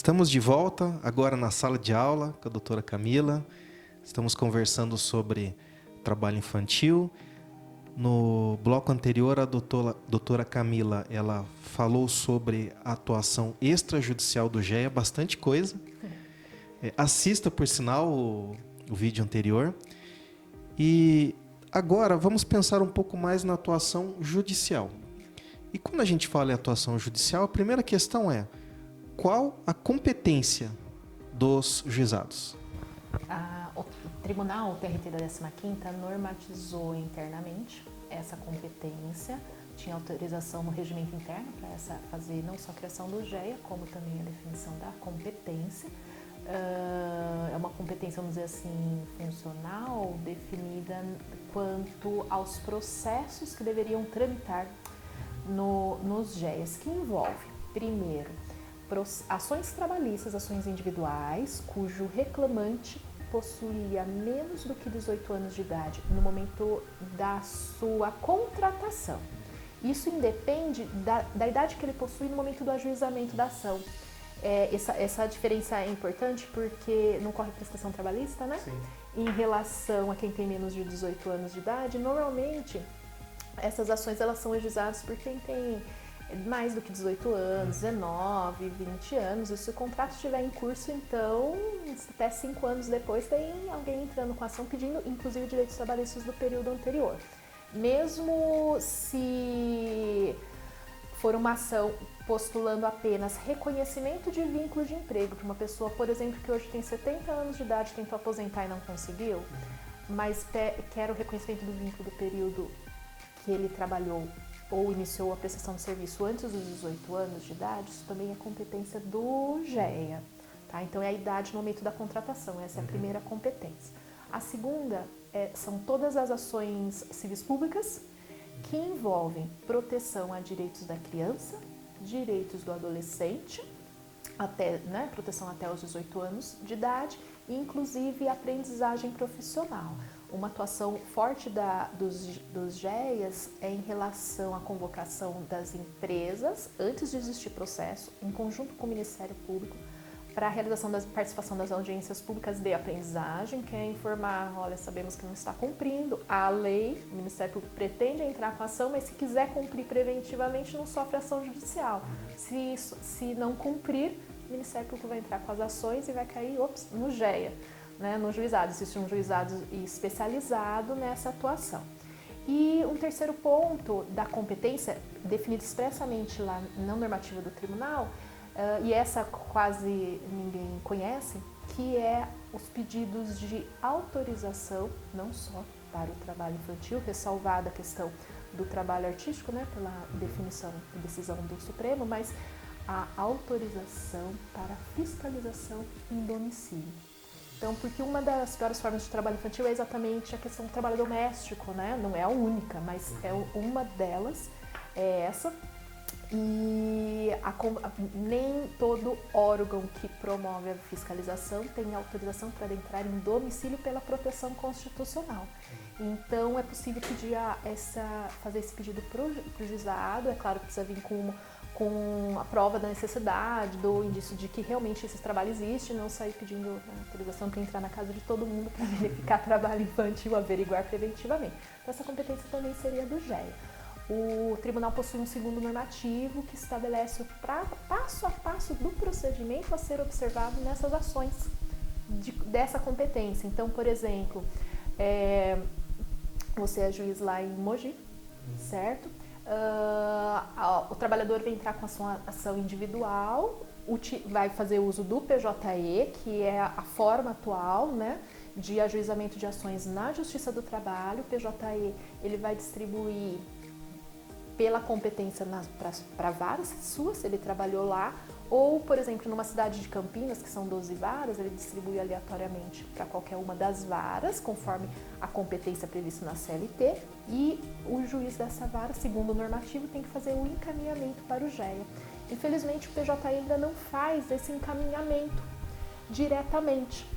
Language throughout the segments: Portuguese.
Estamos de volta, agora na sala de aula com a doutora Camila. Estamos conversando sobre trabalho infantil. No bloco anterior, a doutora Camila ela falou sobre a atuação extrajudicial do GEA, bastante coisa. Assista, por sinal, o vídeo anterior. E agora vamos pensar um pouco mais na atuação judicial. E quando a gente fala em atuação judicial, a primeira questão é: qual a competência dos juizados? O Tribunal TRT da 15ª normatizou internamente essa competência, tinha autorização no regimento interno para fazer não só a criação do GEA, como também a definição da competência. É uma competência, vamos dizer assim, funcional, definida quanto aos processos que deveriam tramitar nos GEAs, que envolve, primeiro, ações trabalhistas, ações individuais, cujo reclamante possuía menos do que 18 anos de idade no momento da sua contratação. Isso independe da idade que ele possui no momento do ajuizamento da ação. Essa diferença é importante porque não corre prestação trabalhista, né? Sim. Em relação a quem tem menos de 18 anos de idade, normalmente essas ações elas são ajuizadas por quem tem mais do que 18 anos, 19, 20 anos. E se o contrato estiver em curso, então, até 5 anos depois, tem alguém entrando com a ação pedindo, inclusive, direitos trabalhistas do período anterior. Mesmo se for uma ação postulando apenas reconhecimento de vínculo de emprego, para uma pessoa, por exemplo, que hoje tem 70 anos de idade, tentou aposentar e não conseguiu, mas quer o reconhecimento do vínculo do período que ele trabalhou ou iniciou a prestação de serviço antes dos 18 anos de idade, isso também é competência do GEA. Tá? Então, é a idade no momento da contratação, essa é a primeira competência. A segunda são todas as ações civis públicas que envolvem proteção a direitos da criança, direitos do adolescente, proteção até os 18 anos de idade, e inclusive aprendizagem profissional. Uma atuação forte dos GEAs é em relação à convocação das empresas, antes de existir processo, em conjunto com o Ministério Público, para a realização da participação das audiências públicas de aprendizagem, que é informar, olha, sabemos que não está cumprindo a lei, o Ministério Público pretende entrar com a ação, mas se quiser cumprir preventivamente, não sofre ação judicial. Se não cumprir, o Ministério Público vai entrar com as ações e vai cair no GEA. No juizado, existe um juizado especializado nessa atuação. E um terceiro ponto da competência, definido expressamente lá na normativa do tribunal, e essa quase ninguém conhece, que é os pedidos de autorização, não só para o trabalho infantil, ressalvada a questão do trabalho artístico, pela decisão do Supremo, mas a autorização para fiscalização em domicílio. Então, porque uma das piores formas de trabalho infantil é exatamente a questão do trabalho doméstico, Não é a única, mas é uma delas, é essa. E nem todo órgão que promove a fiscalização tem autorização para entrar em domicílio pela proteção constitucional. Então, é possível pedir fazer esse pedido para o juizado, é claro que precisa vir com a prova da necessidade, do indício de que realmente esse trabalho existe, não sair pedindo autorização para entrar na casa de todo mundo para verificar trabalho infantil, averiguar preventivamente. Então, essa competência também seria do GEA. O tribunal possui um segundo normativo que estabelece o passo a passo do procedimento a ser observado nessas ações dessa competência. Então, por exemplo, você é juiz lá em Mogi, certo? O trabalhador vai entrar com a sua ação individual, vai fazer uso do PJE, que é a forma atual, de ajuizamento de ações na Justiça do Trabalho. O PJE ele vai distribuir pela competência para varas suas, se ele trabalhou lá, ou, por exemplo, numa cidade de Campinas, que são 12 varas, ele distribui aleatoriamente para qualquer uma das varas, conforme a competência prevista na CLT, e o juiz dessa vara, segundo o normativo, tem que fazer o encaminhamento para o GEA. Infelizmente, o PJE ainda não faz esse encaminhamento diretamente,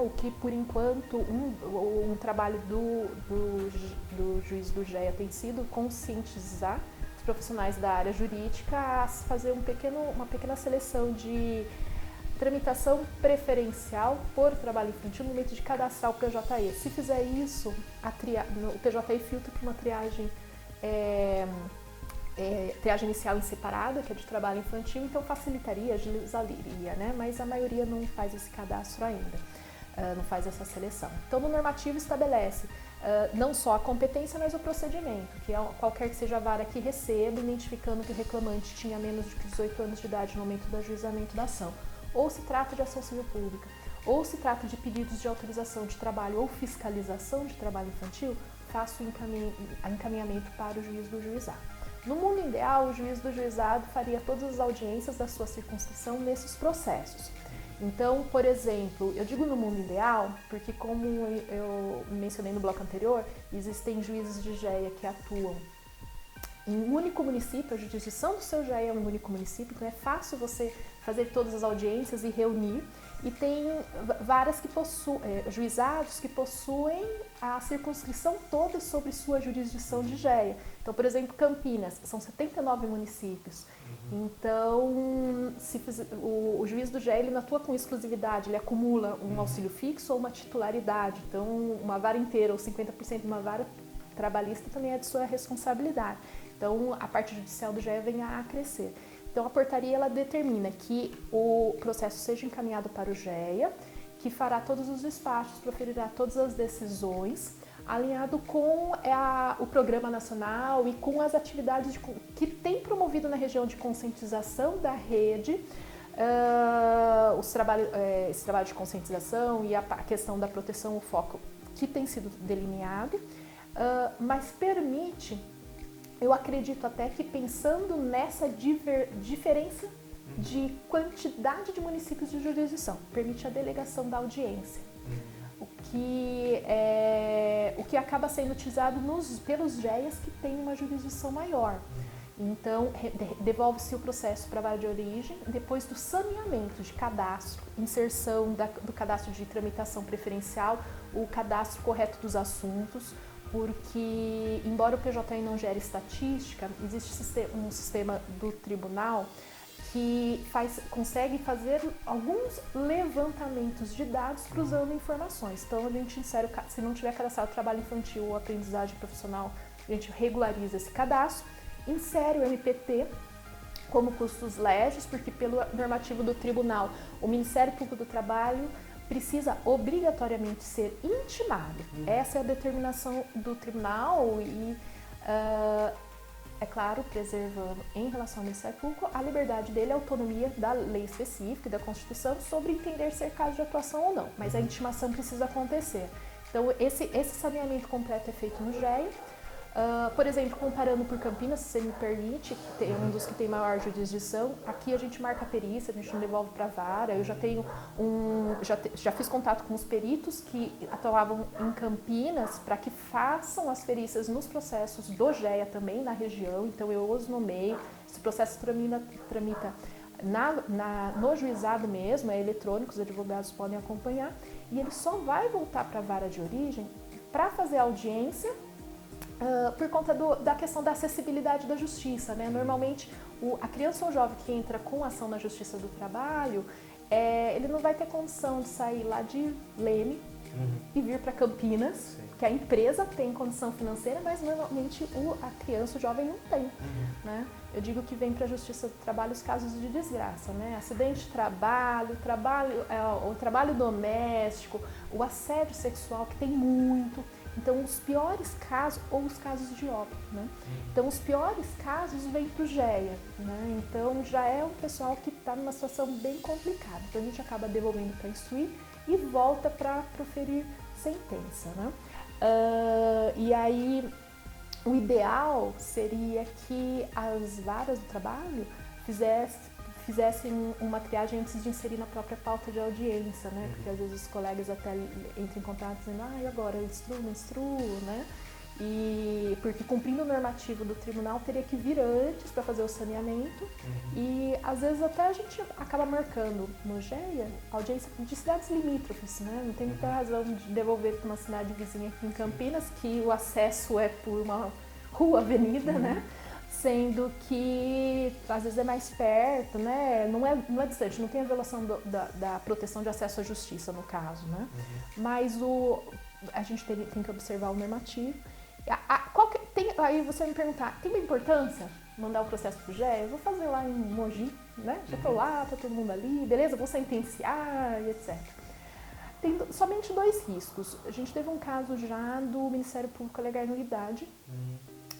o que, por enquanto, um trabalho do juiz do GEA tem sido conscientizar os profissionais da área jurídica a fazer uma pequena seleção de tramitação preferencial por trabalho infantil no momento de cadastrar o PJE. Se fizer isso, o PJE filtra para uma triagem inicial em separada, que é de trabalho infantil, então facilitaria, agilizaria, né? Mas a maioria não faz esse cadastro ainda, não faz essa seleção. Então, no normativo estabelece não só a competência, mas o procedimento, que é qualquer que seja a vara que receba, identificando que o reclamante tinha menos de 18 anos de idade no momento do ajuizamento da ação, ou se trata de ação civil pública, ou se trata de pedidos de autorização de trabalho ou fiscalização de trabalho infantil, faça o encaminhamento para o juiz do juizado. No mundo ideal, o juiz do juizado faria todas as audiências da sua circunscrição nesses processos. Então, por exemplo, eu digo no mundo ideal, porque como eu mencionei no bloco anterior, existem juízes de GEA que atuam em um único município, a jurisdição do seu GEA é um único município, então é fácil você fazer todas as audiências e reunir. E tem várias que juizados que possuem a circunscrição toda sobre sua jurisdição de GEA. Então, por exemplo, Campinas, são 79 municípios. Então, o juiz do GEA, ele não atua com exclusividade, ele acumula um auxílio fixo ou uma titularidade. Então, uma vara inteira ou 50% de uma vara trabalhista também é de sua responsabilidade. Então, a parte judicial do GEA vem a crescer. Então, a portaria ela determina que o processo seja encaminhado para o GEA, que fará todos os despachos, proferirá todas as decisões, alinhado com o Programa Nacional e com as atividades que tem promovido na região de conscientização da rede, esse trabalho de conscientização e a questão da proteção, o foco que tem sido delineado, mas permite, eu acredito até que pensando nessa diferença de quantidade de municípios de jurisdição, permite a delegação da audiência, o que acaba sendo utilizado pelos GEAs que têm uma jurisdição maior. Então, devolve-se o processo para a vara de origem, depois do saneamento de cadastro, inserção do cadastro de tramitação preferencial, o cadastro correto dos assuntos, porque, embora o PJE não gere estatística, existe um sistema do tribunal que consegue fazer alguns levantamentos de dados cruzando informações. Então, a gente insere, se não tiver cadastrado trabalho infantil ou aprendizagem profissional, a gente regulariza esse cadastro, insere o MPT como custos legis, porque pelo normativo do tribunal, o Ministério Público do Trabalho precisa obrigatoriamente ser intimado. Essa é a determinação do tribunal e, é claro, preservando em relação ao Ministério Público a liberdade dele, a autonomia da lei específica e da Constituição sobre entender ser caso de atuação ou não, mas a intimação precisa acontecer. Então, esse saneamento completo é feito no GEA. Por exemplo, comparando por Campinas, se você me permite, que é um dos que tem maior jurisdição, aqui a gente marca a perícia, a gente não devolve para a vara. Eu já tenho já fiz contato com os peritos que atuavam em Campinas para que façam as perícias nos processos do GEA também na região, então eu os nomeio. Esse processo tramita no juizado mesmo, é eletrônico, os advogados podem acompanhar, e ele só vai voltar para a vara de origem para fazer a audiência, por conta da questão da acessibilidade da justiça, né? Normalmente, a criança ou jovem que entra com ação na Justiça do Trabalho, ele não vai ter condição de sair lá de Leme e vir para Campinas, que a empresa tem condição financeira, mas normalmente a criança ou jovem não tem, né? Eu digo que vem para a Justiça do Trabalho os casos de desgraça, né? Acidente de trabalho, o trabalho doméstico, o assédio sexual, que tem muito. Então, os piores casos, ou os casos de óbito, né? Então, os piores casos vêm para o GEA, né? Então, já é um pessoal que está numa situação bem complicada. Então, a gente acaba devolvendo para instruir e volta para proferir sentença, né? E aí, o ideal seria que as varas do trabalho fizessem uma triagem antes de inserir na própria pauta de audiência, né? Porque às vezes os colegas até entram em contato dizendo, e agora, eu instruo, não instruo, né? E porque cumprindo o normativo do tribunal teria que vir antes para fazer o saneamento e às vezes até a gente acaba marcando no GEA audiência de cidades limítrofes, né? Não tem muita razão de devolver para uma cidade vizinha aqui em Campinas, que o acesso é por uma rua, avenida, né? sendo que às vezes é mais perto, né? Não é distante, não tem a violação da proteção de acesso à justiça no caso, né? Mas a gente tem que observar o normativo. Aí você vai me perguntar, tem uma importância mandar o processo pro GE? Eu vou fazer lá em Mogi, né? Já tô lá, tá todo mundo ali, beleza? Vou sentenciar e etc. Tem somente 2 riscos. A gente teve um caso já do Ministério Público alegar nulidade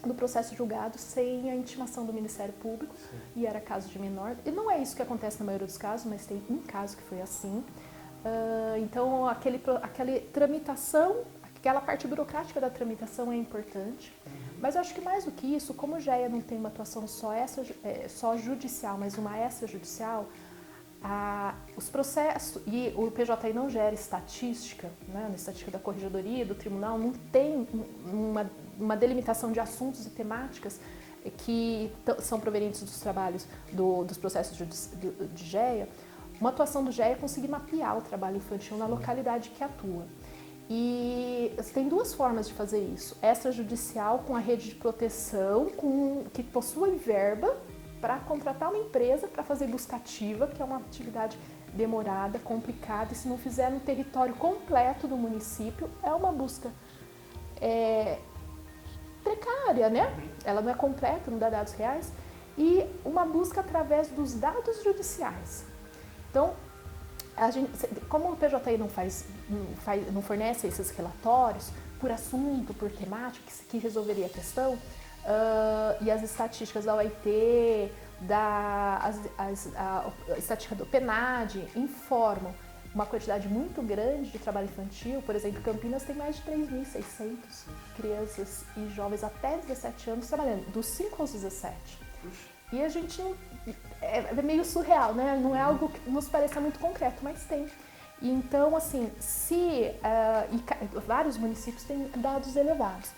do processo julgado sem a intimação do Ministério Público. Sim. E era caso de menor. E não é isso que acontece na maioria dos casos, mas tem um caso que foi assim. Então, aquela tramitação, aquela parte burocrática da tramitação é importante. Mas eu acho que mais do que isso, como o GEA não tem uma atuação só judicial, mas uma extrajudicial, os processos, e o PJI não gera estatística, né, na estatística da corregedoria, do tribunal, não tem uma delimitação de assuntos e temáticas que são provenientes dos trabalhos dos processos de GEA. Uma atuação do GEA é conseguir mapear o trabalho infantil na localidade que atua. E tem 2 formas de fazer isso: extrajudicial, com a rede de proteção, que possui verba para contratar uma empresa para fazer busca ativa, que é uma atividade demorada, complicada, e se não fizer no território completo do município, é uma busca precária, né? Ela não é completa, não dá dados reais, e uma busca através dos dados judiciais. Então, como o PJI não fornece esses relatórios por assunto, por temática, que resolveria a questão, e as estatísticas da OIT, a estatística do PNAD informam uma quantidade muito grande de trabalho infantil. Por exemplo, Campinas tem mais de 3.600 crianças e jovens até 17 anos trabalhando, dos 5 aos 17. E a gente não... É meio surreal, né? Não é algo que nos pareça muito concreto, mas tem. E então, assim, vários municípios têm dados elevados.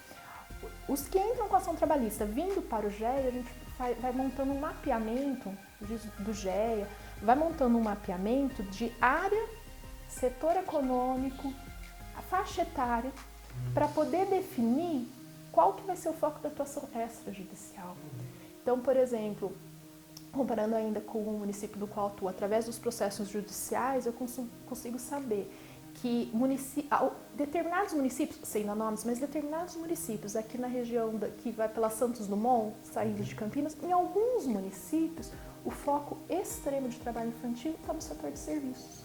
Os que entram com a ação trabalhista vindo para o GEA, a gente vai montando um mapeamento do GEA, vai montando um mapeamento de área, setor econômico, a faixa etária, para poder definir qual que vai ser o foco da atuação extrajudicial. Então, por exemplo, comparando ainda com o município do qual atuo, através dos processos judiciais, eu consigo saber que determinados municípios, sem dar nomes, mas determinados municípios aqui na região que vai pela Santos Dumont, saindo de Campinas, em alguns municípios, o foco extremo de trabalho infantil está no setor de serviços.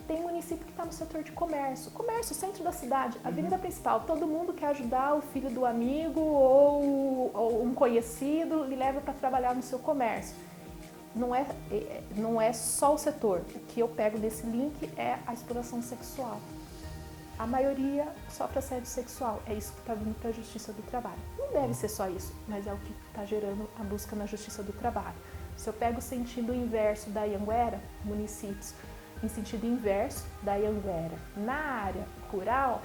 Tem município que está no setor de comércio, centro da cidade, avenida principal, todo mundo quer ajudar o filho do amigo ou um conhecido, lhe leva para trabalhar no seu comércio. Não é só o setor. O que eu pego desse link é a exploração sexual. A maioria sofre assédio sexual. É isso que está vindo para a Justiça do Trabalho. Não deve ser só isso, mas é o que está gerando a busca na Justiça do Trabalho. Se eu pego o sentido inverso da Anhanguera, municípios em sentido inverso da Anhanguera, na área rural,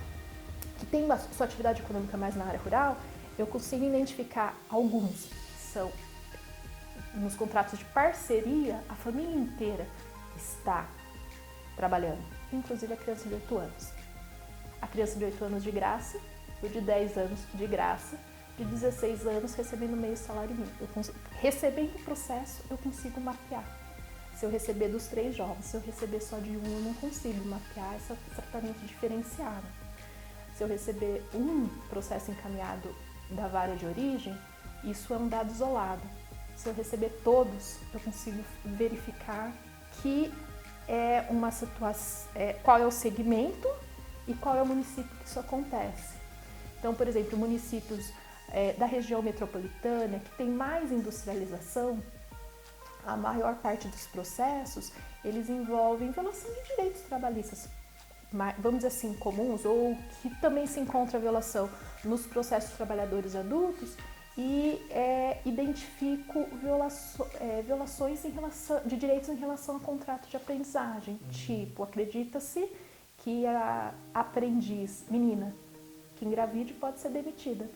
que tem sua atividade econômica mais na área rural, eu consigo identificar alguns. São nos contratos de parceria, a família inteira está trabalhando, inclusive a criança de 8 anos. A criança de 8 anos de graça, o de 10 anos de graça, de 16 anos recebendo meio salário mínimo. Recebendo o processo, eu consigo mapear. Se eu receber dos 3 jovens, se eu receber só de um, eu não consigo mapear esse tratamento diferenciado. Se eu receber um processo encaminhado da vara de origem, isso é um dado isolado. Se eu receber todos, eu consigo verificar que é uma situação, qual é o segmento e qual é o município que isso acontece. Então, por exemplo, municípios da região metropolitana que tem mais industrialização, a maior parte dos processos, eles envolvem violação de direitos trabalhistas, vamos dizer assim, comuns, ou que também se encontra violação nos processos de trabalhadores adultos, e identifico violações de direitos em relação a contrato de aprendizagem. Tipo, acredita-se que a aprendiz, menina, que engravide pode ser demitida.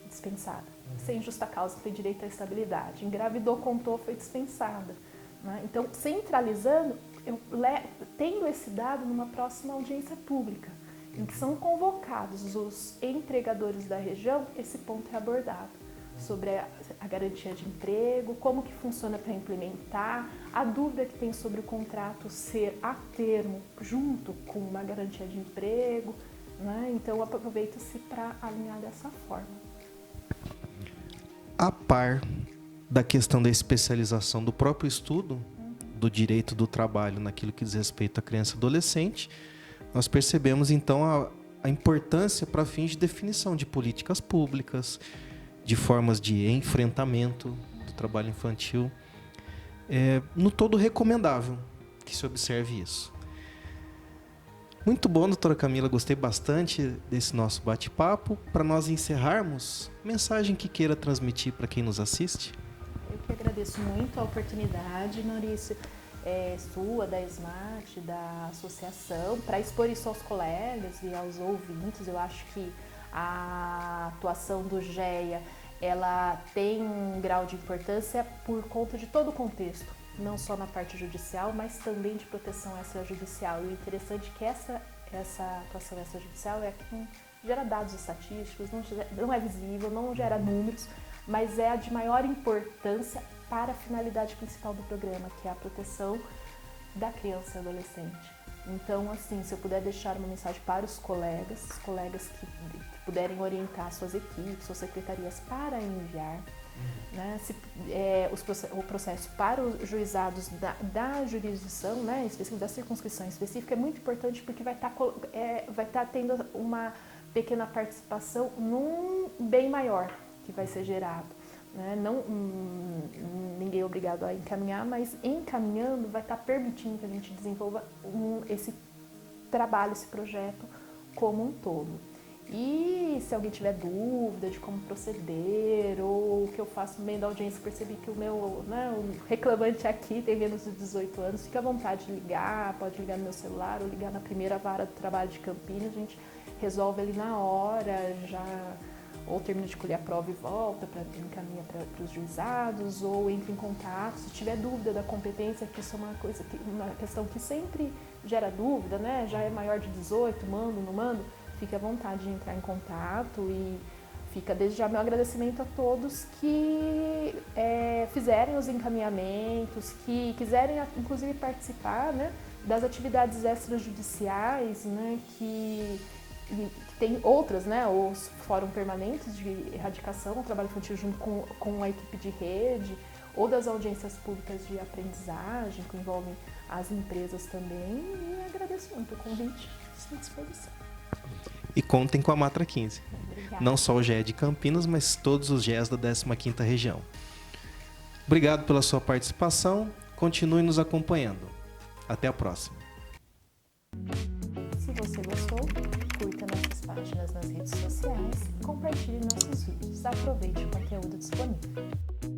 Dispensada. Sem justa causa, tem direito à estabilidade. Engravidou, contou, foi dispensada. Né? Então, centralizando, tendo esse dado numa próxima audiência pública, em que são convocados os entregadores da região, esse ponto é abordado. sobre a garantia de emprego, como que funciona para implementar, a dúvida que tem sobre o contrato ser a termo junto com uma garantia de emprego, né? Então aproveita-se para alinhar dessa forma. A par da questão da especialização do próprio estudo, do direito do trabalho naquilo que diz respeito à criança e adolescente, nós percebemos então a importância para fins de definição de políticas públicas, de formas de enfrentamento do trabalho infantil. No todo recomendável que se observe isso. Muito bom, doutora Camila, gostei bastante desse nosso bate-papo. Para nós encerrarmos, mensagem que queira transmitir para quem nos assiste? Eu que agradeço muito a oportunidade, Maurício, sua, da Smart, da associação, para expor isso aos colegas e aos ouvintes. Eu acho que a atuação do GEA, ela tem um grau de importância por conta de todo o contexto, não só na parte judicial, mas também de proteção extrajudicial. E o interessante é que essa atuação extrajudicial é quem gera dados estatísticos, não é visível, não gera números, mas é a de maior importância para a finalidade principal do programa, que é a proteção da criança e adolescente. Então, assim, se eu puder deixar uma mensagem para os colegas que puderem orientar suas equipes, suas secretarias para enviar, né, o processo para os juizados da jurisdição, né, específico, da circunscrição específica, é muito importante porque vai estar tendo uma pequena participação num bem maior que vai ser gerado. Né? Ninguém é obrigado a encaminhar, mas encaminhando vai estar permitindo que a gente desenvolva esse trabalho, esse projeto como um todo. E se alguém tiver dúvida de como proceder ou o que eu faço no meio da audiência, percebi que o reclamante aqui tem menos de 18 anos, fica à vontade de ligar, pode ligar no meu celular ou ligar na primeira vara do trabalho de Campinas, a gente resolve ali na hora, ou termina de colher a prova e volta, encaminha para os juizados, ou entra em contato. Se tiver dúvida da competência, que isso é uma questão que sempre gera dúvida, né? Já é maior de 18, mando, não mando, fique à vontade de entrar em contato e fica desde já meu agradecimento a todos que fizerem os encaminhamentos, que quiserem inclusive participar, né, das atividades extrajudiciais, né, que tem outras, né, os fóruns permanentes de erradicação, o trabalho infantil junto com a equipe de rede, ou das audiências públicas de aprendizagem, que envolvem as empresas também, e agradeço muito o convite, estou à disposição. E contem com a Matra 15. Obrigada. Não só o GE de Campinas, mas todos os GEs da 15ª região. Obrigado pela sua participação, continue nos acompanhando. Até a próxima. Se você gostou, curta nossas páginas nas redes sociais e compartilhe nossos vídeos. Aproveite o conteúdo disponível.